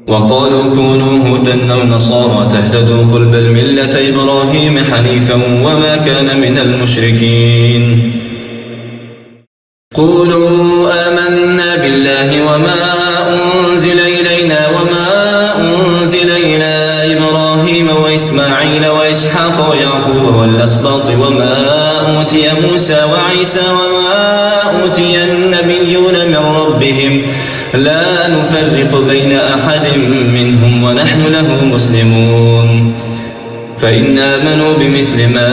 وقالوا كونوا هودا أو نصارى تهتدوا قل بل ملة إبراهيم حنيفا وما كان من المشركين قولوا آمنا بالله وما أنزل إلينا وما أنزل إلى إبراهيم وإسماعيل وإسحاق ويعقوب والأسباط وما أوتي موسى وعيسى وما أوتي النبيون من ربهم لا نفرق بين أحد منهم ونحن له مسلمون فإن آمنوا بمثل ما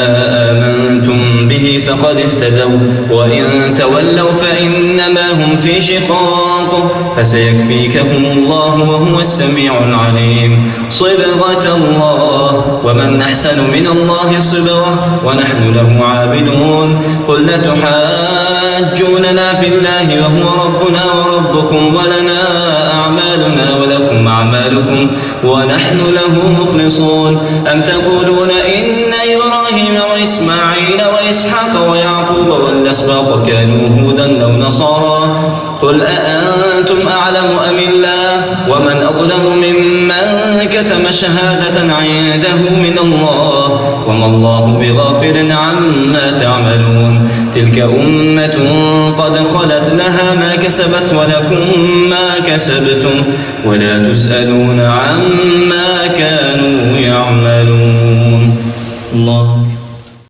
آمنتم به فقد اهتدوا وإن تولوا فإنما هم في شقاق فسيكفيكهم الله وهو السميع العليم صبغة الله ومن أحسن من الله صبغة ونحن له عابدون قل لتحاجوننا في الله وهو ربنا وربكم ولنا أعمالنا ولكم أعمالكم ونحن له مخلصون أم تقولون إن إبراهيم وإسماعيل وإسحاق ويعقوب والأسباط كانوا هودا أو نصارى قل أأنتم أعلم أم الله ومن أظلم ممن كتم شهادة عنده من الله وما الله بغافل عما تعملون تلك أمة قد خلت لها ما كسبت ولكم ما كسبتم ولا تسألون عما كانوا يعملون الله